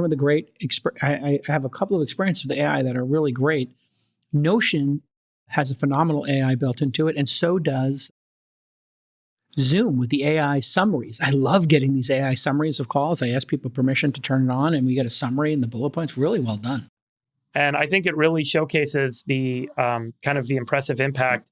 One of the great, I have a couple of experiences with AI that are really great. Notion has a phenomenal AI built into it, and so does Zoom with the AI summaries. I love getting these AI summaries of calls. I ask people permission to turn it on, and we get a summary and the bullet points. Really well done. And I think it really showcases the kind of the impressive impact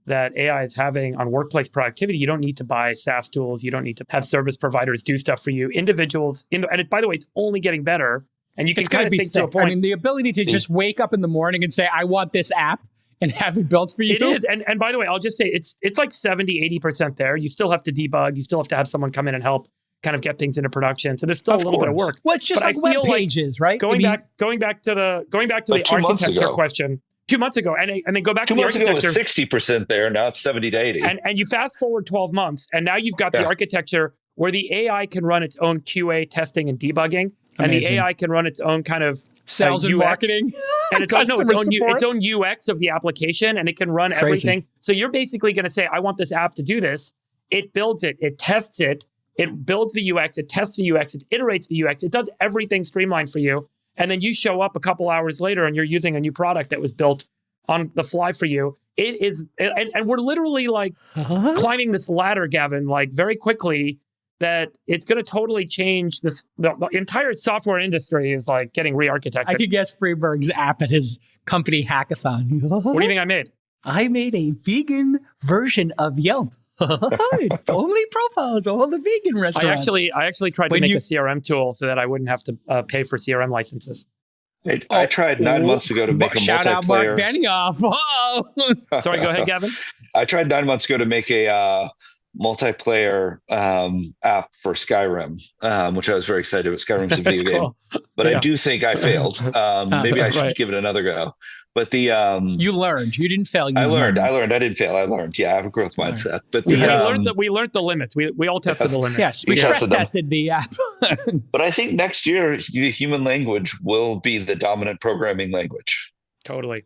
that AI is having on workplace productivity. You don't need to buy SaaS tools. You don't need to have service providers do stuff for you. Individuals, by the way, it's only getting better. And you can kind of think to a point. I mean, the ability to just wake up in the morning and say, I want this app, and have it built for you. It is. And by the way, I'll just say it's like 70, 80% there. You still have to debug. You still have to have someone come in and help kind of get things into production. So there's still a little bit of work. Well, it's just like web pages, right? Going back to the architecture question. 2 months ago, and then go back to the architecture. 2 months ago it was 60% there, now it's 70 to 80. And you fast forward 12 months, and now you've got the architecture where the AI can run its own QA testing and debugging, and the AI can run its own kind of sales and UX, marketing, and its own UX of the application, and it can run everything. So you're basically going to say, I want this app to do this. It builds it, it tests it, it builds the UX, it tests the UX, it iterates the UX, it does everything streamlined for you. And then you show up a couple hours later and you're using a new product that was built on the fly for you. It is, and we're literally like climbing this ladder, Gavin, like very quickly, that it's going to totally change this. The entire software industry is like getting re-architected. I could guess Freeberg's app at his company hackathon. What do you think I made? I made a vegan version of Yelp. Only profiles, all the vegan restaurants. I actually tried to make a CRM tool so that I wouldn't have to pay for CRM licenses. I tried 9 months ago to make a multiplayer. Shout out Mark Benioff. Whoa. Sorry, go ahead, Gavin. I tried 9 months ago to make a multiplayer app for Skyrim, which I was very excited about. Skyrim's a video game, but I do think I failed. Maybe I should give it another go. But you learned. You didn't fail. I learned. I didn't fail. I learned. Yeah, I have a growth mindset. But we learned the limits. We all tested the limits. Yes, we stress tested the app. But I think next year, human language will be the dominant programming language. Totally.